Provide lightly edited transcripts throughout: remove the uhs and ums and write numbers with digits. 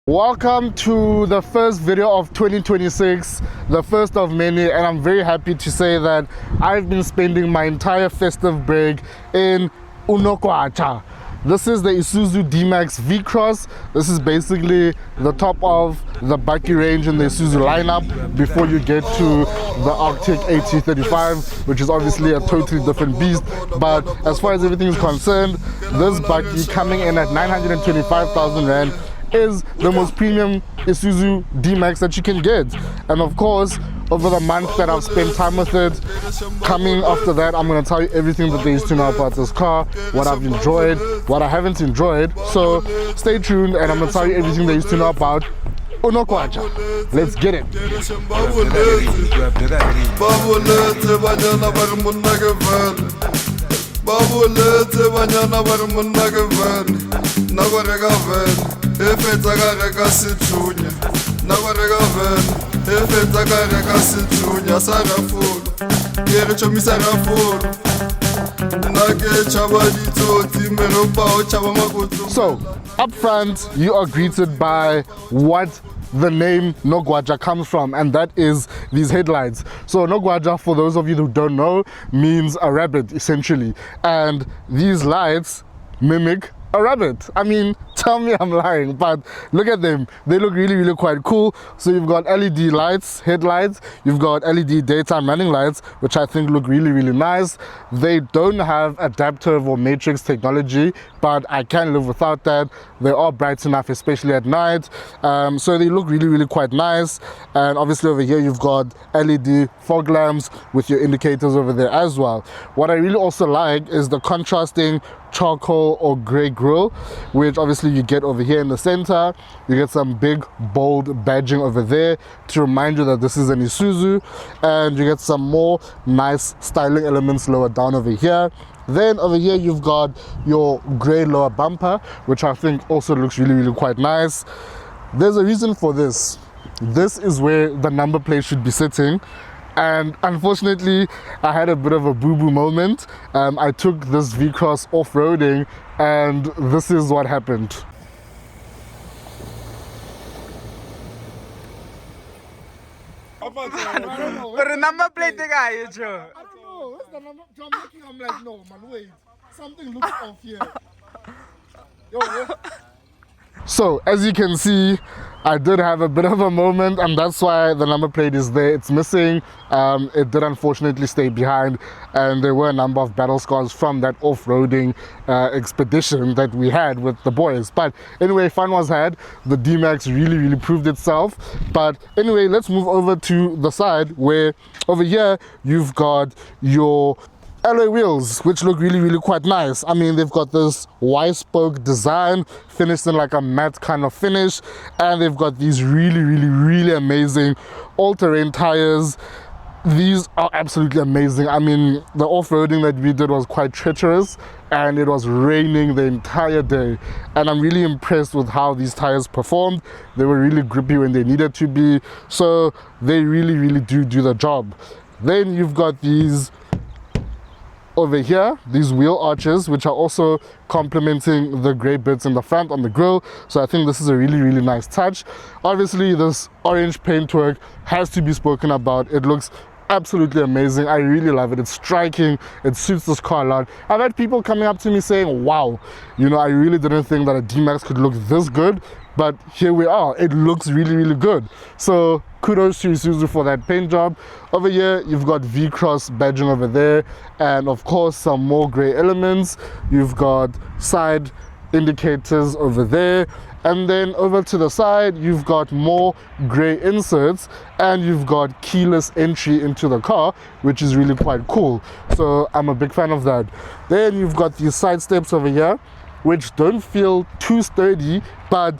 Welcome to the first video of 2026, the first of many, and I'm very happy to say that I've been spending my entire festive break in Unokwacha. This is the Isuzu D-Max V-Cross. This is basically the top of the Bakkie range in the Isuzu lineup before you get to the Arctic AT35, which is obviously a totally different beast. But as far as everything is concerned, this Bakkie coming in at 925,000 Rand is the most premium Isuzu D-Max that you can get. And of course, over the month that I've spent time with it, coming after that, I'm going to tell you everything that there is to know about this car, what I've enjoyed, what I haven't enjoyed. So stay tuned and I'm going to tell you everything there is to know about Unokwacha. Let's get it. So, up front, you are greeted by what the name Nogwaja comes from, and that is these headlights. So Nogwaja, for those of you who don't know, means a rabbit essentially, and these lights mimic a rabbit. I mean, tell me I'm lying, but look at them. They look really quite cool. So you've got LED lights, headlights, you've got LED daytime running lights, which I think look really nice. They don't have adaptive or matrix technology, but I can live without that. They are bright enough, especially at night. So they look really quite nice. And obviously over here you've got LED fog lamps with your indicators over there as well. What I really also like is the contrasting charcoal or gray grille, which obviously you get over here in the center. You get some big bold badging over there to remind you that this is an Isuzu, and you get some more nice styling elements lower down over here. Then over here you've got your gray lower bumper, which I think also looks really quite nice. There's a reason for this. This is where the number plate should be sitting. And unfortunately, I had a bit of a boo-boo moment. I took this V-Cross off-roading, and this is what happened. I don't know. But the number plate guy, Joe. I don't know. What's the number? I'm like, no, man, wait. Something looks off here. Yo, what? So, as you can see, I did have a bit of a moment, and that's why the number plate is there. It's missing. It did unfortunately stay behind, and there were a number of battle scars from that off-roading expedition that we had with the boys. But anyway, fun was had. The D-Max really proved itself. But anyway, let's move over to the side, where over here you've got your alloy wheels, which look really quite nice. I mean, they've got this Y-spoke design finished in like a matte kind of finish, and they've got these really amazing all-terrain tires. These are absolutely amazing. I mean, the off-roading that we did was quite treacherous, and it was raining the entire day, and I'm really impressed with how these tires performed. They were really grippy when they needed to be, so they really do the job. Then you've got these over here, these wheel arches, which are also complementing the gray bits in the front on the grille. So I think this is a really nice touch. Obviously, this orange paintwork has to be spoken about. It looks absolutely amazing. I really love it. It's striking. It suits this car a lot. I've had people coming up to me saying, wow, you know, I really didn't think that a D-Max could look this good, but here we are. It looks really good. So kudos to Isuzu for that paint job. Over here, you've got V-Cross badging over there, and of course, some more gray elements. You've got side indicators over there, and then over to the side, you've got more gray inserts, and you've got keyless entry into the car, which is really quite cool. So I'm a big fan of that. Then you've got these side steps over here, which don't feel too sturdy, but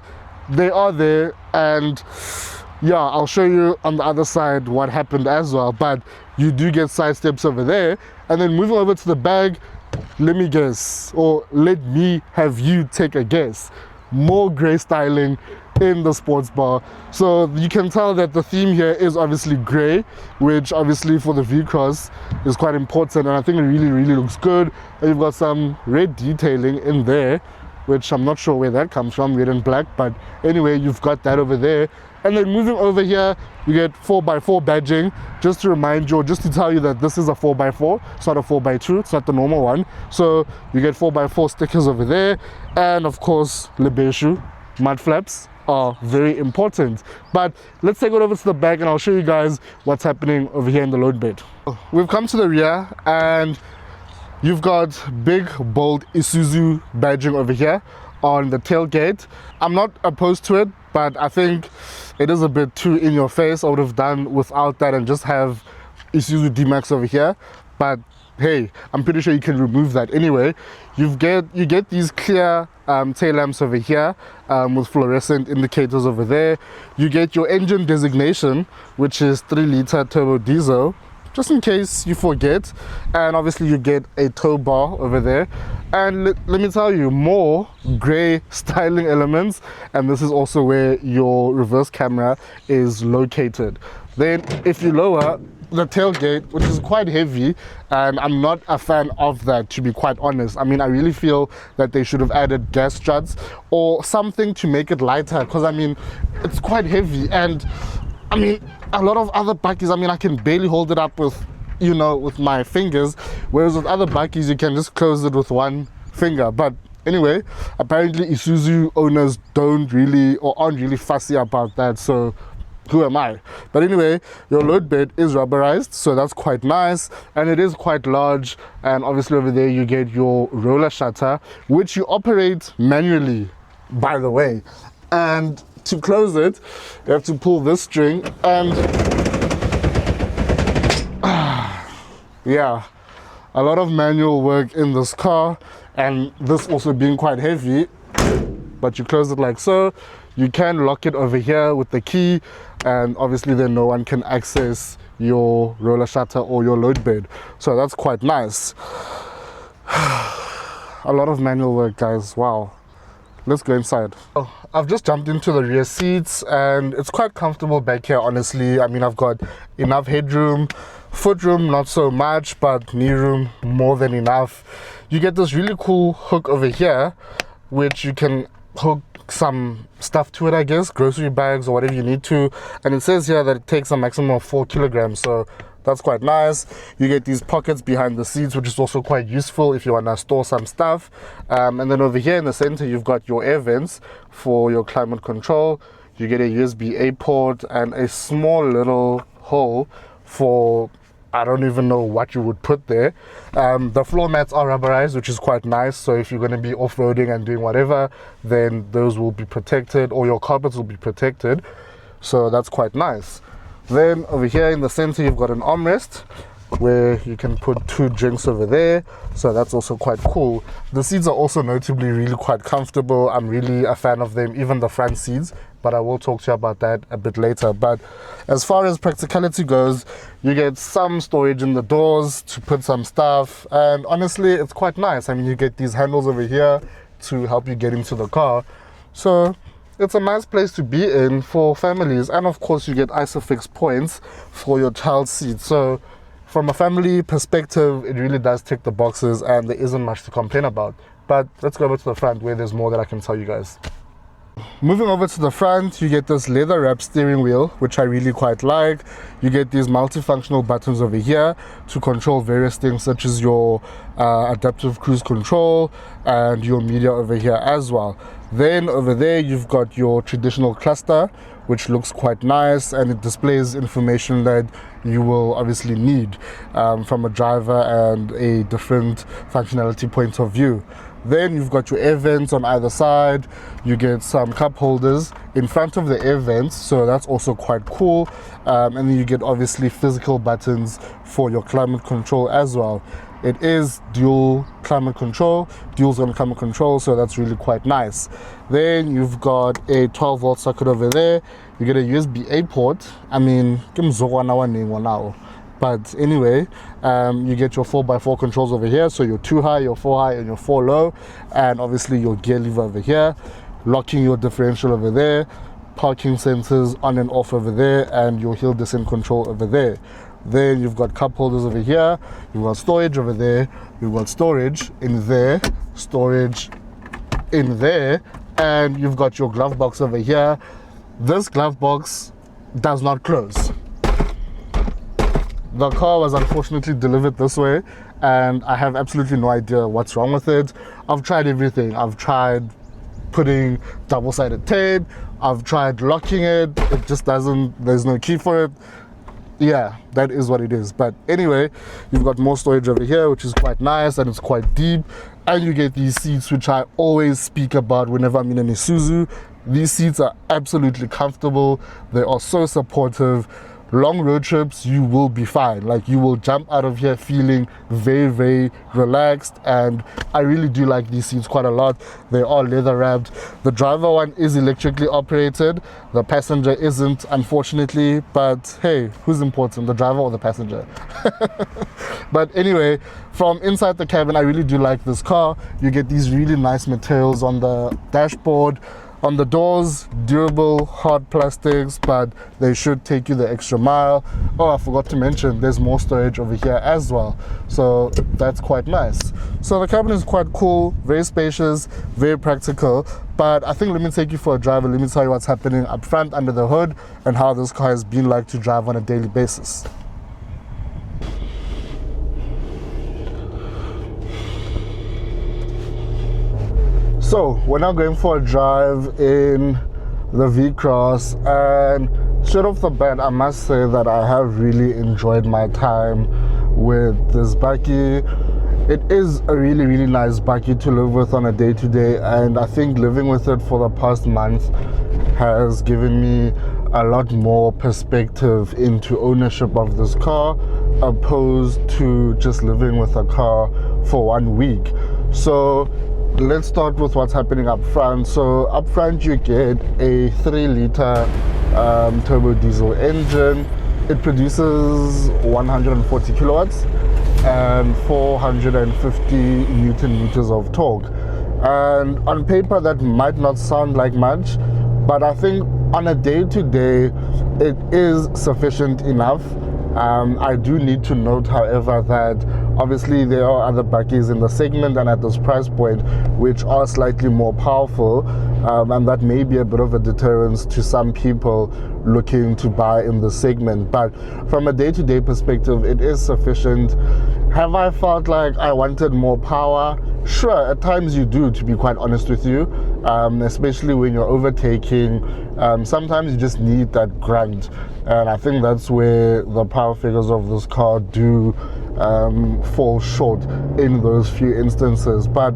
they are there, and yeah, I'll show you on the other side what happened as well. But you do get side steps over there. And then moving over to the bag, let me guess, or let me have you take a guess. More gray styling in the sports bar. So you can tell that the theme here is obviously gray, which obviously for the V-Cross is quite important, and I think it really looks good. And you've got some red detailing in there, which I'm not sure where that comes from, red and black, but anyway, you've got that over there. And then moving over here, you get 4x4 badging, just to remind you, or just to tell you that this is a 4x4, it's not a 4x2, it's not the normal one. So you get 4x4 stickers over there, and of course, lebeshu, mud flaps are very important. But let's take it over to the back and I'll show you guys what's happening over here in the load bed. We've come to the rear and you've got big, bold Isuzu badging over here on the tailgate. I'm not opposed to it, but I think it is a bit too in your face. I would have done without that and just have Isuzu D-Max over here. But hey, I'm pretty sure you can remove that anyway. You get these clear tail lamps over here with fluorescent indicators over there. You get your engine designation, which is 3-liter turbo diesel, just in case you forget. And obviously you get a tow bar over there. And let me tell you, more gray styling elements, and this is also where your reverse camera is located. Then if you lower the tailgate, which is quite heavy, and I'm not a fan of that, to be quite honest. I mean, I really feel that they should have added gas struts or something to make it lighter, because I mean, it's quite heavy. And I mean, a lot of other Bakkies, I mean, I can barely hold it up with, you know, with my fingers, whereas with other Bakkies you can just close it with one finger. But anyway, apparently Isuzu owners don't really, or aren't really fussy about that, so who am I? But anyway, your load bed is rubberized, so that's quite nice, and it is quite large. And obviously over there you get your roller shutter, which you operate manually, by the way. And to close it, you have to pull this string, and yeah, a lot of manual work in this car, and this also being quite heavy. But you close it like so. You can lock it over here with the key, and obviously then no one can access your roller shutter or your load bed. So that's quite nice. A lot of manual work, guys. Wow. Let's go inside. Oh, I've just jumped into the rear seats and it's quite comfortable back here, honestly. I mean, I've got enough headroom, footroom not so much, but knee room more than enough. You get this really cool hook over here, which you can hook some stuff to it, I guess, grocery bags or whatever you need to. And it says here that it takes a maximum of 4 kilograms, so that's quite nice. You get these pockets behind the seats, which is also quite useful if you want to store some stuff. And then over here in the center you've got your air vents for your climate control. You get a USB-A port and a small little hole for, I don't even know what you would put there. The floor mats are rubberized, which is quite nice, so if you're going to be off-roading and doing whatever, then those will be protected, or your carpets will be protected, so that's quite nice. Then over here in the center you've got an armrest where you can put 2 drinks over there, so that's also quite cool. The seats are also notably really quite comfortable. I'm really a fan of them, even the front seats, but I will talk to you about that a bit later. But as far as practicality goes, you get some storage in the doors to put some stuff, and honestly it's quite nice. I mean, you get these handles over here to help you get into the car, so it's a nice place to be in for families. And of course you get ISOFIX points for your child's seat, so from a family perspective it really does tick the boxes and there isn't much to complain about. But let's go over to the front where there's more that I can tell you guys. Moving over to the front, you get this leather wrap steering wheel, which I really quite like. You get these multifunctional buttons over here to control various things, such as your adaptive cruise control and your media over here as well. Then over there you've got your traditional cluster, which looks quite nice, and it displays information that you will obviously need from a driver and a different functionality point of view. Then you've got your air vents on either side. You get some cup holders in front of the air vents, so that's also quite cool. And then you get obviously physical buttons for your climate control as well. It is dual climate control, dual zone climate control, so that's really quite nice. Then you've got a 12-volt socket over there. You get a USB-A port. I mean, but anyway, you get your 4x4 controls over here, so your 2 high, your 4 high, and your 4 low, and obviously your gear lever over here, locking your differential over there, parking sensors on and off over there, and your hill descent control over there. Then you've got cup holders over here, you've got storage over there, you've got storage in there, storage in there, and you've got your glove box over here. This glove box does not close. The car was unfortunately delivered this way, and I have absolutely no idea what's wrong with it. I've tried everything. I've tried putting double-sided tape, I've tried locking it, it just doesn't, there's no key for it. Yeah, that is what it is. But anyway, you've got more storage over here, which is quite nice, and it's quite deep, and you get these seats, which I always speak about whenever I'm in an Isuzu. These seats are absolutely comfortable, they are so supportive. Long road trips, you will be fine. Like, you will jump out of here feeling very, very relaxed, and I really do like these seats quite a lot. They are leather wrapped. The driver one is electrically operated. The passenger isn't, unfortunately, but hey, who's important, the driver or the passenger? But anyway, from inside the cabin, I really do like this car. You get these really nice materials on the dashboard. On the doors, durable, hard plastics, but they should take you the extra mile. Oh, I forgot to mention, there's more storage over here as well. So that's quite nice. So the cabin is quite cool, very spacious, very practical. But I think let me take you for a drive and let me tell you what's happening up front under the hood and how this car has been like to drive on a daily basis. So we're now going for a drive in the V-Cross, and straight off the bat I must say that I have really enjoyed my time with this Bakkie. It is a really, really nice Bakkie to live with on a day-to-day, and I think living with it for the past month has given me a lot more perspective into ownership of this car opposed to just living with a car for 1 week. So let's start with what's happening up front. So up front you get a 3-liter turbo diesel engine. It produces 140 kilowatts and 450 newton meters of torque. And on paper that might not sound like much, but I think on a day-to-day it is sufficient enough. I do need to note, however, that obviously there are other Bakkies in the segment and at this price point which are slightly more powerful, and that may be a bit of a deterrence to some people looking to buy in the segment. But from a day-to-day perspective, it is sufficient. Have I felt like I wanted more power? Sure, at times you do, to be quite honest with you, especially when you're overtaking. Sometimes you just need that grunt, and I think that's where the power figures of this car do fall short in those few instances. But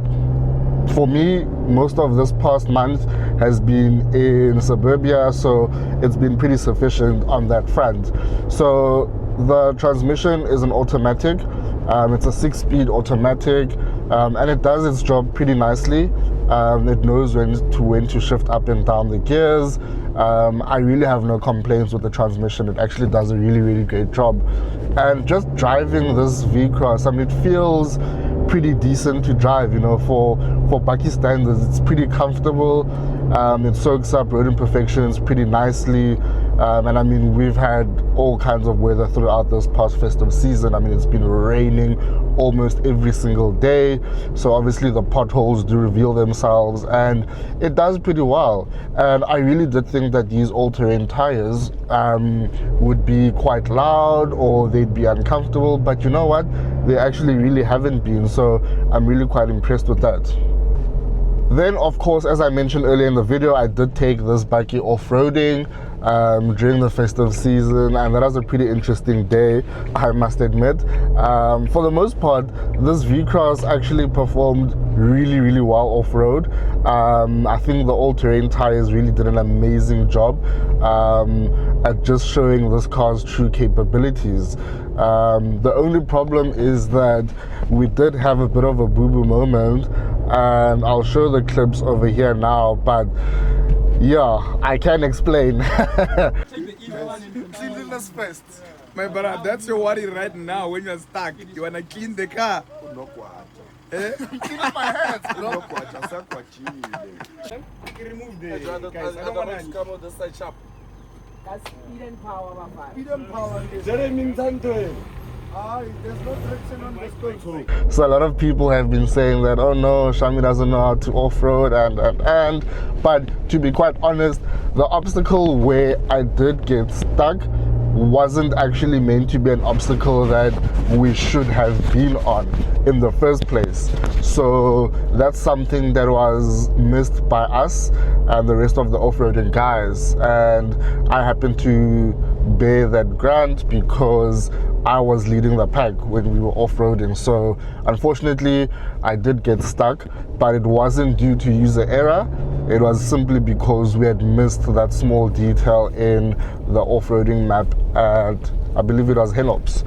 for me, most of this past month has been in suburbia, so it's been pretty sufficient on that front. So the transmission is an automatic. It's a 6-speed automatic, and it does its job pretty nicely. It knows when to shift up and down the gears. I really have no complaints with the transmission. It actually does a really, really great job. And just driving this V-Cross, I mean, it feels pretty decent to drive, you know, for Bakkie standards. It's pretty comfortable. It soaks up road imperfections pretty nicely. And I mean, we've had all kinds of weather throughout this past festive season. I mean, it's been raining almost every single day, so obviously the potholes do reveal themselves, and it does pretty well. And I really did think that these all-terrain tires would be quite loud or they'd be uncomfortable, but you know what, they actually really haven't been, so I'm really quite impressed with that. Then of course, as I mentioned earlier in the video, I did take this Bakkie off-roading during the festive season, and that was a pretty interesting day, I must admit. For the most part, this V-Cross actually performed really, really well off-road. I think the all-terrain tires really did an amazing job at just showing this car's true capabilities. The only problem is that we did have a bit of a boo-boo moment, and I'll show the clips over here now, but yeah, I can explain. Cleanliness first. My brother, that's your worry right now when you're stuck. You wanna clean the car. Clean my hands, bro. Remove the guys. I don't wanna come on the side sharp. Speed and power, my man. Speed and power. Jeremy Santo. There's no traction on this console. So a lot of people have been saying that, oh no, Shami doesn't know how to off-road and. But to be quite honest, the obstacle where I did get stuck wasn't actually meant to be an obstacle that we should have been on in the first place. So that's something that was missed by us and the rest of the off-roading guys. And I happened to bear that grant because I was leading the pack when we were off-roading. So unfortunately, I did get stuck, but it wasn't due to user error. It was simply because we had missed that small detail in the off-roading map at, I believe it was Henops.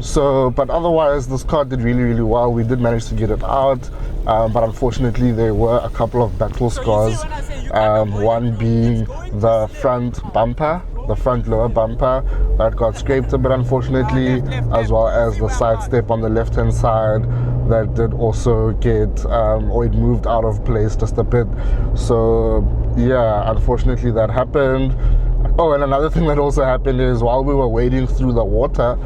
So, but otherwise, this car did really, really well. We did manage to get it out, but unfortunately, there were a couple of battle scars. One being the front bumper, the front lower bumper that got scraped a bit, unfortunately, as well as the side step on the left-hand side that did also get, or it moved out of place just a bit. So, yeah, unfortunately, that happened. Oh, and another thing that also happened is while we were wading through the water,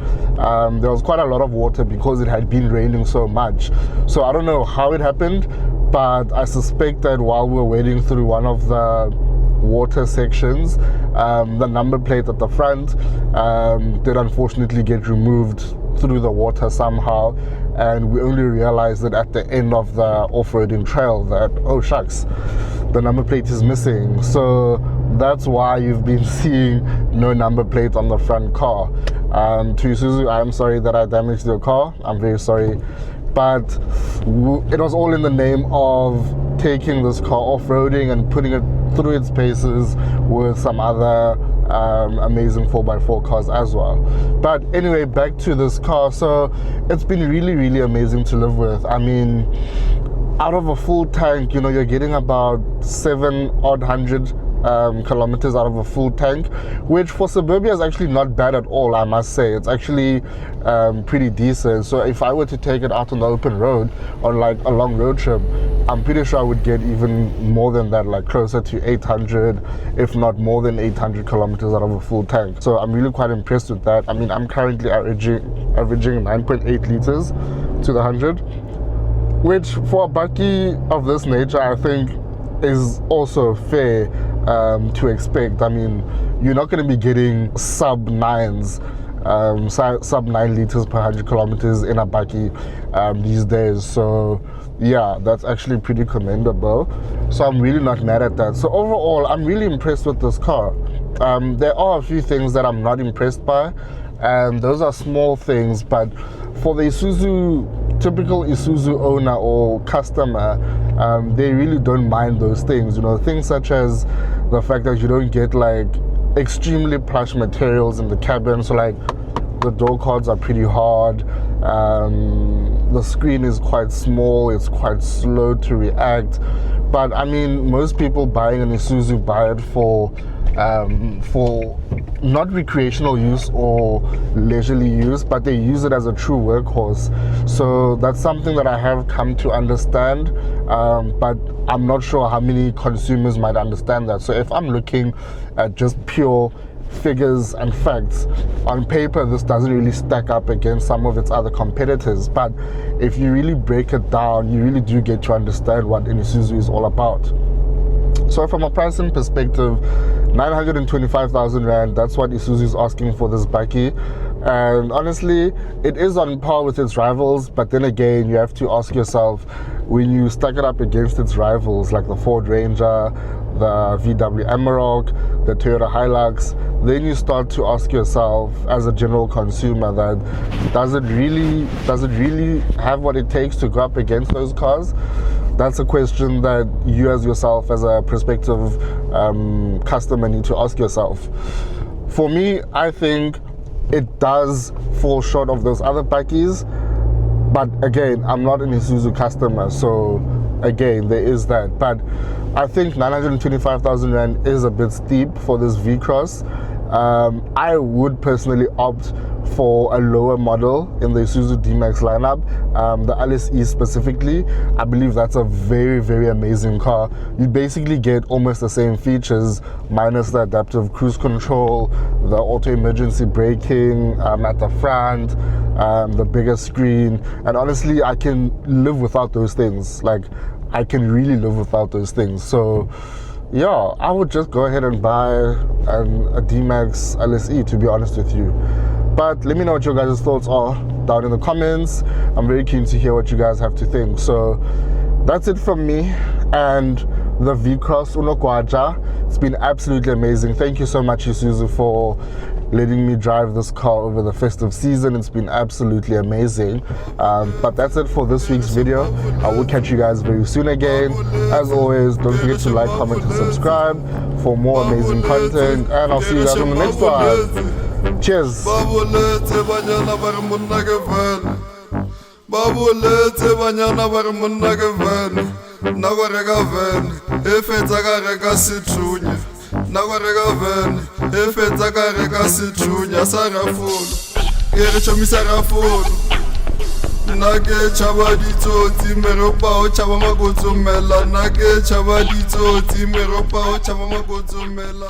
there was quite a lot of water because it had been raining so much. So I don't know how it happened, but I suspect that while we were wading through one of the water sections, the number plate at the front did unfortunately get removed through the water somehow, and we only realized it at the end of the off-roading trail that, oh shucks, the number plate is missing. So that's why you've been seeing no number plate on the front car. To Isuzu, I'm sorry that I damaged your car. I'm very sorry. But it was all in the name of taking this car off-roading and putting it through its paces with some other amazing 4x4 cars as well. But anyway, back to this car. So it's been really, really amazing to live with. I mean, out of a full tank, you know, you're getting about 700 kilometers out of a full tank, which for suburbia is actually not bad at all, I must say. It's actually pretty decent. So if I were to take it out on the open road on like a long road trip, I'm pretty sure I would get even more than that, like closer to 800, if not more than 800 kilometers out of a full tank. So I'm really quite impressed with that. I mean, I'm currently averaging 9.8 liters to the 100, which for a Bakkie of this nature, I think is also fair to expect. I mean, you're not going to be getting sub 9 liters per 100 kilometers in a Bakkie these days. So yeah, that's actually pretty commendable. So I'm really not mad at that. So overall, I'm really impressed with this car. There are a few things that I'm not impressed by, and those are small things, but for the typical Isuzu owner or customer, they really don't mind those things. You know, things such as the fact that you don't get like extremely plush materials in the cabin. So like the door cards are pretty hard. The screen is quite small. It's quite slow to react. But I mean, most people buying an Isuzu buy it for not recreational use or leisurely use, but they use it as a true workhorse. So that's something that I have come to understand, but I'm not sure how many consumers might understand that. So if I'm looking at just pure figures and facts, on paper this doesn't really stack up against some of its other competitors, but if you really break it down, you really do get to understand what an Isuzu is all about. So from a pricing perspective, 925,000 Rand, that's what Isuzu is asking for this Bakkie. And honestly, it is on par with its rivals, but then again, you have to ask yourself, when you stack it up against its rivals like the Ford Ranger, the VW Amarok, the Toyota Hilux, then you start to ask yourself as a general consumer that does it really have what it takes to go up against those cars? That's a question that you as yourself, as a prospective customer, need to ask yourself. For me, I think it does fall short of those other Bakkies, but again, I'm not an Isuzu customer, so again, there is that. But I think 925,000 Rand is a bit steep for this V-Cross. I would personally opt for a lower model in the Isuzu D-Max lineup, the LSE specifically. I believe that's a very, very amazing car. You basically get almost the same features minus the adaptive cruise control, the auto emergency braking at the front, the bigger screen, and honestly, I can live without those things. Like, I can really live without those things. So yeah, I would just go ahead and buy a D-Max LSE, to be honest with you. But let me know what your guys' thoughts are down in the comments. I'm very keen to hear what you guys have to think. So that's it from me and the V-Cross Unokwaja. It's been absolutely amazing. Thank you so much, Isuzu, for letting me drive this car over the festive season. It's been absolutely amazing. But that's it for this week's video. I will catch you guys very soon again. As always, don't forget to like, comment, and subscribe for more amazing content. And I'll see you guys on the next one. Cheers. Babulete banyana bar munna ke ven na go reka ven e fetsa ka reka sethunya na go reka ven e fetsa ka reka sethunya sa rafolo e re chomisa rafolo na ke chaba ditsotsi meropa o chaba magotsomela na ke chaba ditsotsi meropa o chaba magotsomela